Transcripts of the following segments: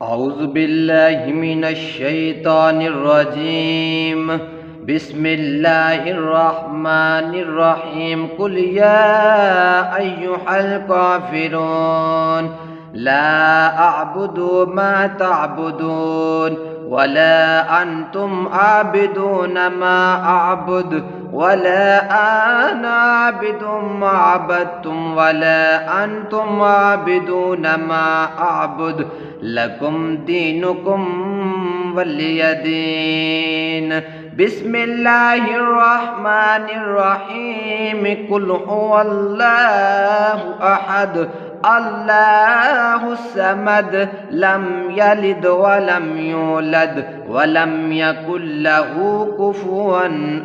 أعوذ بالله من الشيطان الرجيم. بسم الله الرحمن الرحيم. قل يا أيها الكافرون لا أعبد ما تعبدون ولا أنتم عابدون ما أعبد ولا أنا عابد ما عبدتم ولا أنتم عابدون ما أعبد لكم دينكم ولي دين. بسم الله الرحمن الرحيم. قل هو الله أحد الله الصمد لم يلد ولم يولد ولم يكن له كفوا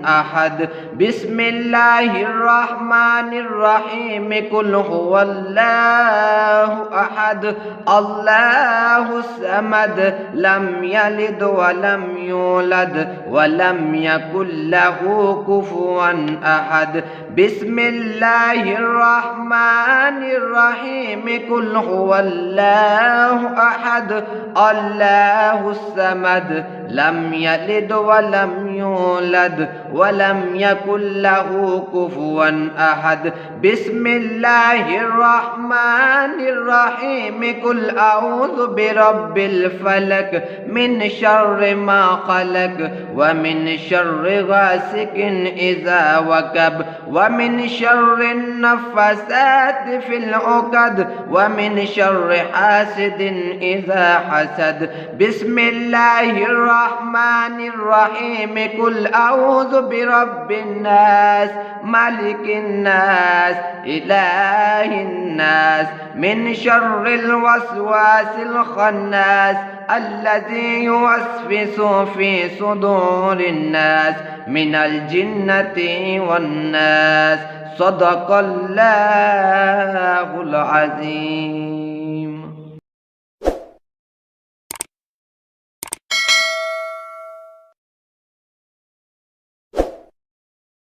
أحد. بسم الله الرحمن الرحيم. قل هو الله أحد الله الصمد لم يلد ولم يولد ولم يكن له كفوا أحد. بسم الله الرحمن الرحيم. قل هو الله أحد الله الصمد لم يلد ولم يولد ولم يكن له كفوا أحد. بسم الله الرحمن الرحيم. قل أعوذ برب الفلق من شر ما خلق ومن شر غاسق إذا وقب ومن شر النفاثات في العقد ومن شر حاسد إذا حسد. بسم الله الرحمن الرحيم. قل أعوذ برب الناس ملك الناس إله الناس من شر الوسواس الخناس الذي يوسوس في صدور الناس من الجنة والناس. صدق الله العظيم.